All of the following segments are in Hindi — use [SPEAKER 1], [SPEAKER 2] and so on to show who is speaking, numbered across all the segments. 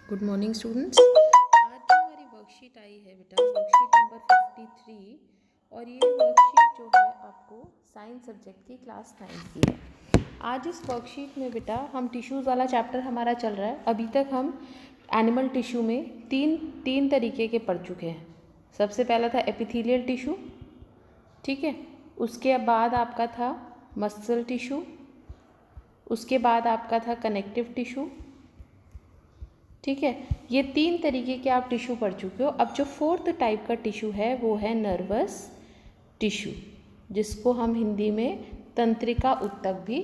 [SPEAKER 1] Good morning students. आज जो हमारी वर्कशीट आई है बेटा, वर्कशीट नंबर 53, और ये वर्कशीट जो है आपको साइंस सब्जेक्ट की क्लास 9 की है। आज इस वर्कशीट में बेटा हम टिश्यूज़ वाला चैप्टर हमारा चल रहा है। अभी तक हम एनिमल टिश्यू में तीन तरीके के पढ़ चुके हैं। सबसे पहला था एपिथेलियल टिश्यू, ठीक है। उसके बाद आपका था मसल टिश्यू, उसके बाद आपका था कनेक्टिव टिश्यू, ठीक है। ये 3 तरीके के आप टिश्यू पढ़ चुके हो। अब जो 4th टाइप का टिश्यू है वो है नर्वस टिश्यू, जिसको हम हिंदी में तंत्रिका ऊतक भी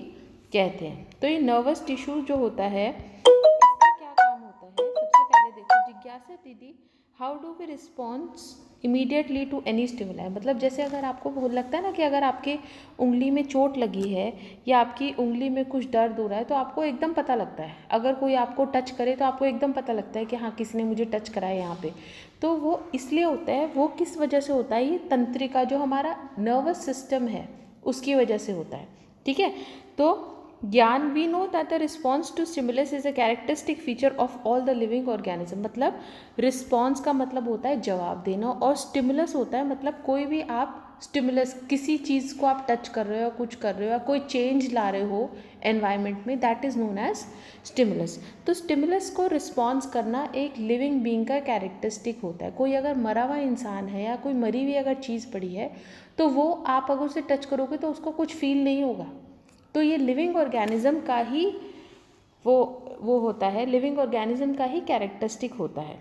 [SPEAKER 1] कहते हैं। तो ये नर्वस टिश्यू जो होता है, इसका क्या काम होता है? सबसे पहले देखो, जिज्ञासा दीदी, how do we response immediately to any stimuli. मतलब जैसे अगर आपको लगता है ना कि अगर आपके उंगली में चोट लगी है या आपकी उंगली में कुछ दर्द हो रहा है तो आपको एकदम पता लगता है। अगर कोई आपको टच करे तो आपको एकदम पता लगता है कि हाँ, किसी ने मुझे टच करा है यहाँ पे। तो वो इसलिए होता है, वो किस वजह से होता है? ये तंत्रिका जो हमारा नर्वस सिस्टम है उसकी वजह से होता है, ठीक है। तो Gyan, we know that the response to stimulus is a characteristic feature of all the living organism. मतलब रिस्पॉन्स का मतलब होता है जवाब देना, और स्टिमुलस होता है मतलब कोई भी आप स्टिमुलस, किसी चीज़ को आप टच कर रहे हो, कुछ कर रहे हो, या कोई चेंज ला रहे हो एनवायरनमेंट में, that is known as stimulus. तो स्टिमुलस को रिस्पॉन्स करना एक लिविंग बीइंग का कैरेक्टरिस्टिक होता है। कोई अगर मरा हुआ इंसान है या कोई मरी हुई अगर चीज़ पड़ी है तो वो आप अगर उसे टच करोगे तो उसको कुछ फील नहीं होगा। तो ये लिविंग ऑर्गेनिज्म का ही वो होता है, लिविंग ऑर्गेनिज्म का ही कैरेक्टरिस्टिक होता है।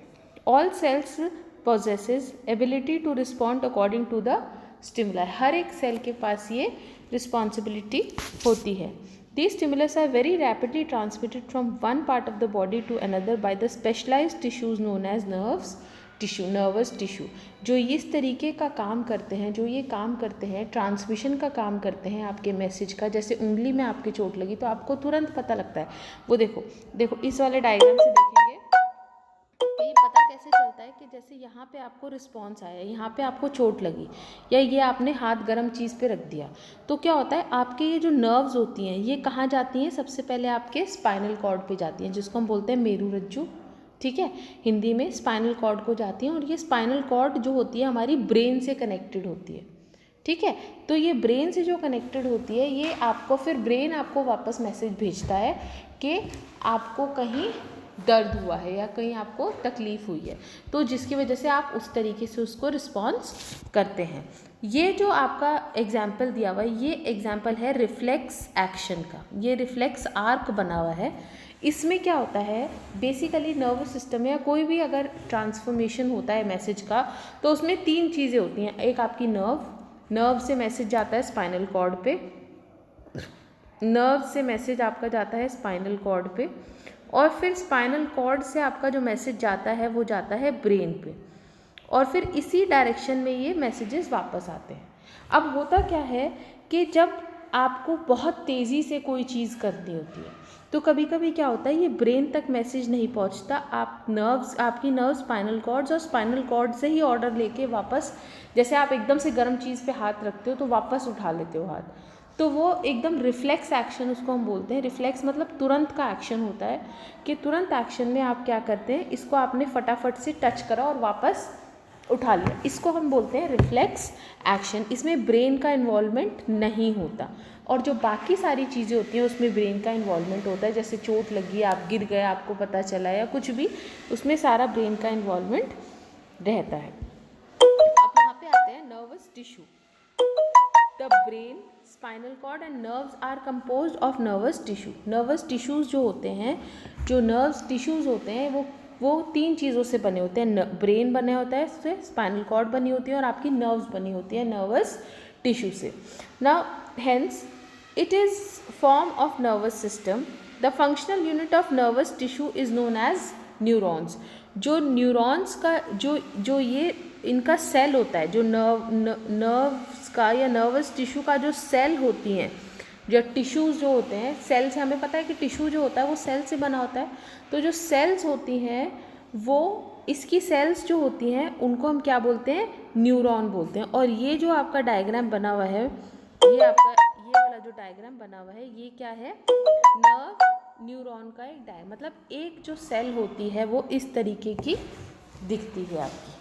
[SPEAKER 1] All cells possesses ability to respond according to the stimuli. हर एक सेल के पास ये रिस्पॉन्सिबिलिटी होती है। These stimulus are very rapidly transmitted from one part of the body to another by the specialized tissues known as nerves tissue, nervous tissue, जो इस तरीके का काम करते हैं, जो ये काम करते हैं, ट्रांसमिशन का काम करते हैं आपके मैसेज का। जैसे उंगली में आपकी चोट लगी तो आपको तुरंत पता लगता है। वो देखो इस वाले डायग्राम से देखेंगे तो ये पता कैसे चलता है कि जैसे यहाँ पे आपको रिस्पॉन्स आया, यहाँ पे आपको चोट लगी, या ये आपने हाथ गर्म चीज़ पे रख दिया, तो क्या होता है, आपके ये जो नर्व्स होती हैं ये कहाँ जाती हैं? सबसे पहले आपके स्पाइनल कॉर्ड पे जाती हैं, जिसको हम बोलते हैं मेरुरज्जु, ठीक है। हिंदी में स्पाइनल कॉर्ड को जाती हैं, और ये स्पाइनल कॉर्ड जो होती है हमारी ब्रेन से कनेक्टेड होती है, ठीक है। तो ये ब्रेन से जो कनेक्टेड होती है, ये आपको फिर ब्रेन आपको वापस मैसेज भेजता है कि आपको कहीं दर्द हुआ है या कहीं आपको तकलीफ़ हुई है, तो जिसकी वजह से आप उस तरीके से उसको रिस्पॉन्स करते हैं। ये जो आपका एग्जाम्पल दिया हुआ है, ये एग्जाम्पल है रिफ्लेक्स एक्शन का। ये रिफ्लेक्स आर्क बना हुआ है। इसमें क्या होता है, बेसिकली नर्वस सिस्टम में या कोई भी अगर ट्रांसफॉर्मेशन होता है मैसेज का, तो उसमें 3 चीज़ें होती हैं। एक आपकी नर्व से मैसेज जाता है स्पाइनल कॉर्ड पे, नर्व से मैसेज आपका जाता है स्पाइनल कॉर्ड पे, और फिर स्पाइनल कॉर्ड से आपका जो मैसेज जाता है वो जाता है ब्रेन पे, और फिर इसी डायरेक्शन में ये मैसेजेस वापस आते हैं। अब होता क्या है कि जब आपको बहुत तेज़ी से कोई चीज़ करनी होती है तो कभी कभी क्या होता है, ये ब्रेन तक मैसेज नहीं पहुंचता। आपकी नर्व स्पाइनल कॉर्ड्स, और स्पाइनल कॉर्ड से ही ऑर्डर लेके वापस, जैसे आप एकदम से गर्म चीज़ पे हाथ रखते हो तो वापस उठा लेते हो हाथ, तो वो एकदम रिफ्लेक्स एक्शन उसको हम बोलते हैं। रिफ्लेक्स मतलब तुरंत का एक्शन होता है, कि तुरंत एक्शन में आप क्या करते हैं, इसको आपने फटाफट से टच करा और वापस उठा लिया, इसको हम बोलते हैं रिफ्लेक्स एक्शन। इसमें ब्रेन का इन्वॉल्वमेंट नहीं होता, और जो बाकी सारी चीज़ें होती हैं उसमें ब्रेन का इन्वॉल्वमेंट होता है। जैसे चोट लगी, आप गिर गए, आपको पता चला, या कुछ भी, उसमें सारा ब्रेन का इन्वॉल्वमेंट रहता है। अब यहाँ पे आते हैं nervous tissue. The brain, spinal cord and nerves are composed of nervous tissue. Nervous tissues जो होते हैं, जो नर्व्स टिश्यूज़ होते हैं, वो 3 चीज़ों से बने होते हैं। ब्रेन बने होता है, इससे स्पाइनल कॉर्ड बनी होती है, और आपकी नर्व्स बनी होती है नर्वस टिश्यू से। Now hence it is form of nervous system. The functional unit of nervous tissue is known as neurons. जो न्यूरॉन्स का जो ये इनका सेल होता है, जो नर्व्स का या नर्वस टिश्यू का जो सेल होती हैं, जो टिश्यूज़ जो होते हैं, सेल से हमें पता है कि टिश्यू जो होता है वो सेल से बना होता है। तो जो सेल्स होती हैं, वो इसकी सेल्स जो होती हैं उनको हम क्या बोलते हैं? न्यूरॉन बोलते हैं। और ये जो आपका डायग्राम बना हुआ है, ये वाला जो डायग्राम बना हुआ है, ये क्या है? नर्व न्यूरॉन का एक मतलब एक जो सेल होती है वो इस तरीके की दिखती है आपकी,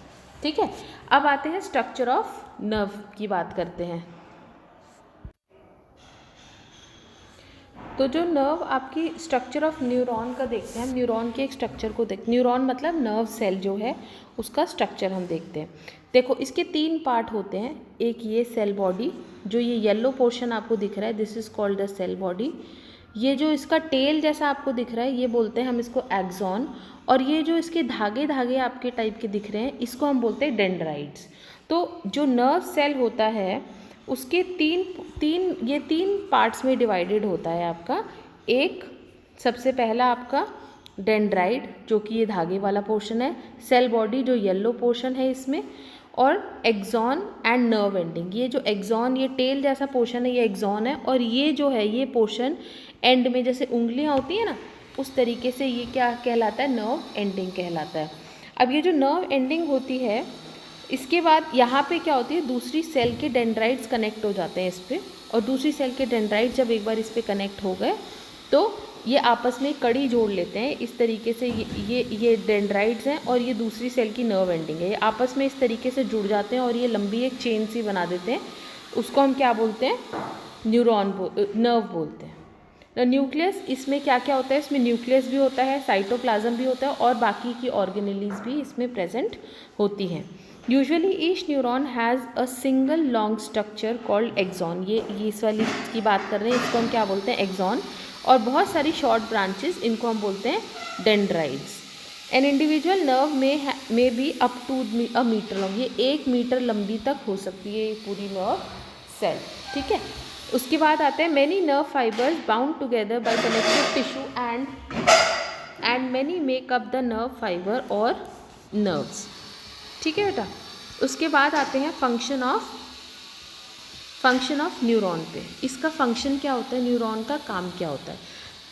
[SPEAKER 1] ठीक है। अब आते हैं स्ट्रक्चर ऑफ नर्व की बात करते हैं। तो जो नर्व आपकी स्ट्रक्चर ऑफ न्यूरॉन का देखते हैं हम, न्यूरॉन के एक स्ट्रक्चर को न्यूरॉन मतलब नर्व सेल जो है उसका स्ट्रक्चर हम देखते हैं। देखो इसके 3 पार्ट होते हैं। एक ये सेल बॉडी, जो ये येलो पोर्शन आपको दिख रहा है, this is called the cell body. ये जो इसका टेल जैसा आपको दिख रहा है ये बोलते हैं हम इसको एक्सॉन, और ये जो इसके धागे धागे आपके टाइप के दिख रहे हैं इसको हम बोलते हैं डेंड्राइट्स। तो जो नर्व सेल होता है उसके तीन पार्ट्स में डिवाइडेड होता है आपका। एक सबसे पहला आपका डेंड्राइट जो कि ये धागे वाला पोर्शन है, सेल बॉडी जो येलो पोर्शन है इसमें, और एक्सॉन एंड नर्व एंडिंग। ये जो एक्सॉन, ये टेल जैसा पोर्शन है ये एक्सॉन है, और ये जो है ये पोर्शन एंड में जैसे उंगलियां होती है ना उस तरीके से ये क्या कहलाता है, नर्व एंडिंग कहलाता है। अब ये जो नर्व एंडिंग होती है इसके बाद यहाँ पे क्या होती है, दूसरी सेल के डेंड्राइट्स कनेक्ट हो जाते हैं इस पर, और दूसरी सेल के डेंड्राइट्स जब एक बार इस पर कनेक्ट हो गए तो ये आपस में कड़ी जोड़ लेते हैं इस तरीके से। ये डेंड्राइट्स हैं और ये दूसरी सेल की नर्व एंडिंग है, ये आपस में इस तरीके से जुड़ जाते हैं और ये लंबी एक चेन सी बना देते हैं। उसको हम क्या बोलते हैं, नर्व बोलते हैं। न्यूक्लियस, इसमें क्या क्या होता है, इसमें न्यूक्लियस भी होता है, साइटोप्लाज्म भी होता है, और बाकी की ऑर्गेनेलीज भी इसमें प्रेजेंट होती हैं। Usually each neuron has a single long structure called axon. ये इस वाली की बात कर रहे हैं, इसको हम क्या बोलते हैं, एक्सॉन। और बहुत सारी शॉर्ट ब्रांचेस, इनको हम बोलते हैं डेंड्राइट्स। एन इंडिविजुअल नर्व में be up to a metre long, ये 1 मीटर लंबी तक हो सकती है ये पूरी नर्व सेल, ठीक है। उसके बाद आते हैं many nerve fibres bound together by connective tissue and many make up the nerve fibre और नर्व्स, ठीक है बेटा। उसके बाद आते हैं फंक्शन ऑफ न्यूरॉन पे। इसका फंक्शन क्या होता है, न्यूरॉन का काम क्या होता है।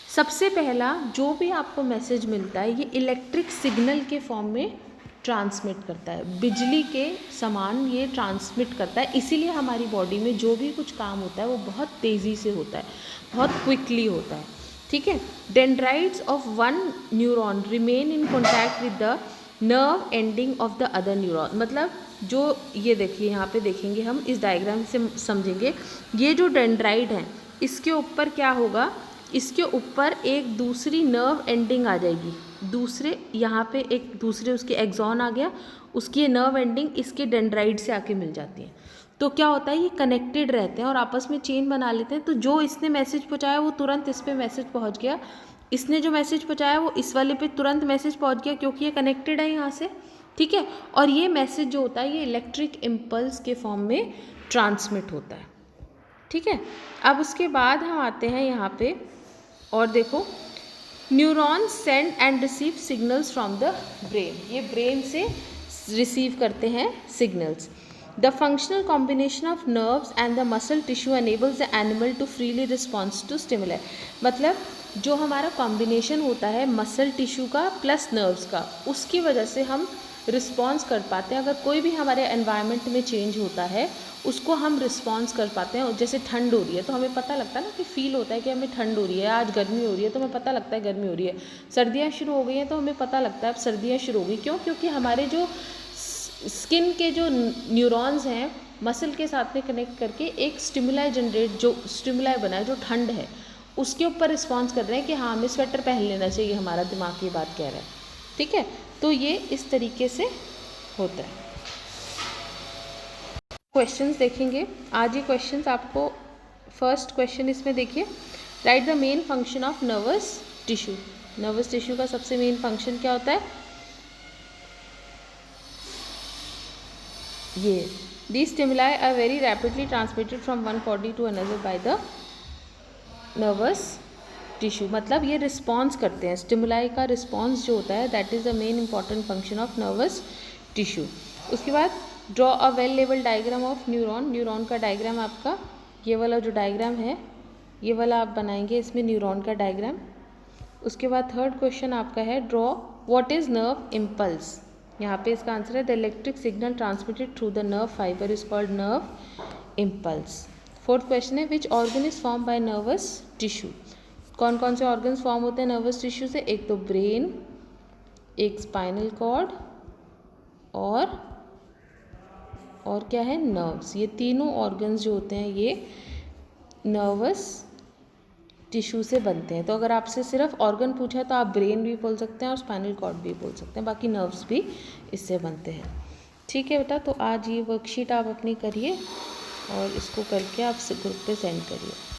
[SPEAKER 1] सबसे पहला जो भी आपको मैसेज मिलता है ये इलेक्ट्रिक सिग्नल के फॉर्म में ट्रांसमिट करता है, बिजली के समान ये ट्रांसमिट करता है। इसीलिए हमारी बॉडी में जो भी कुछ काम होता है वो बहुत तेज़ी से होता है, बहुत क्विकली होता है, ठीक है। Dendrites of one neuron remain in contact with the nerve ending of the other neuron. मतलब जो ये देखिए यहाँ पे देखेंगे हम, इस डायग्राम से समझेंगे, ये जो डेंड्राइट है इसके ऊपर क्या होगा, इसके ऊपर एक दूसरी नर्व एंडिंग आ जाएगी, दूसरे यहाँ पे एक दूसरे उसके एक्सॉन आ गया, उसकी नर्व एंडिंग इसके डेंड्राइट से आके मिल जाती है। तो क्या होता है, ये कनेक्टेड रहते हैं और आपस में चेन बना लेते हैं। तो जो इसने मैसेज पहुँचाया वो तुरंत इस पर मैसेज पहुँच गया, इसने जो मैसेज पहुँचाया वो इस वाले पे तुरंत मैसेज पहुँच गया, क्योंकि ये कनेक्टेड है यहाँ से, ठीक है। और ये मैसेज जो होता है ये इलेक्ट्रिक इम्पल्स के फॉर्म में ट्रांसमिट होता है, ठीक है। अब उसके बाद हम आते हैं यहाँ पे, और देखो neurons send and receive signals from the brain, ये ब्रेन से रिसीव करते हैं signals. The functional combination of nerves and the muscle tissue enables the animal to freely response to stimuli. मतलब जो हमारा कॉम्बिनेशन होता है मसल टिश्यू का प्लस नर्व्स का, उसकी वजह से हम रिस्पॉन्स कर पाते हैं। अगर कोई भी हमारे एनवायरनमेंट में चेंज होता है उसको हम रिस्पॉन्स कर पाते हैं। जैसे ठंड हो रही है तो हमें पता लगता है ना, कि फील होता है कि हमें ठंड हो रही है, आज गर्मी हो रही है तो हमें पता लगता है गर्मी हो रही है। सर्दियाँ शुरू हो गई हैं तो हमें पता लगता है अब सर्दियाँ शुरू हो गई। क्यों? क्योंकि हमारे जो स्किन के जो न्यूरॉन्स हैं मसल के साथ में कनेक्ट करके एक स्टिमुलाई जनरेट, जो स्टिमुलाई बना है, जो ठंड है उसके ऊपर रिस्पॉन्स कर रहे हैं कि हाँ हमें स्वेटर पहन लेना चाहिए, हमारा दिमाग ये बात कह रहा है, ठीक है। तो ये इस तरीके से होता है। क्वेश्चंस देखेंगे आज, ये क्वेश्चंस आपको, फर्स्ट क्वेश्चन इसमें देखिए, right the main function of nervous tissue. Nervous tissue का सबसे मेन फंक्शन क्या होता है, ये these stimuli are very rapidly transmitted from one body to another by the nervous tissue। मतलब ये रिस्पॉन्स करते हैं, स्टिमुलाई का रिस्पॉन्स जो होता है that is the main important function of nervous tissue. उसके बाद draw a well level diagram of neuron. Neuron का डायग्राम आपका ये वाला जो डायग्राम है ये वाला आप बनाएंगे, इसमें न्यूरॉन का डायग्राम। उसके बाद थर्ड क्वेश्चन आपका है draw what is nerve impulse. यहाँ पे इसका आंसर है the electric signal transmitted through the nerve fibre is called nerve impulse. Fourth question है which organ is form by nervous tissue. कौन कौन से ऑर्गन्स फॉर्म होते हैं नर्वस टिश्यू से? एक तो ब्रेन, एक स्पाइनल कॉर्ड और क्या है, नर्व्स। ये तीनों ऑर्गन्स जो होते हैं ये नर्वस टिश्यू से बनते हैं। तो अगर आपसे सिर्फ ऑर्गन पूछा है तो आप ब्रेन भी बोल सकते हैं और स्पाइनल कॉर्ड भी बोल सकते हैं, बाकी नर्व्स भी इससे बनते हैं। ठीक है बेटा, तो आज ये वर्कशीट आप अपनी करिए और इसको करके आप ग्रुप पे सेंड करिए।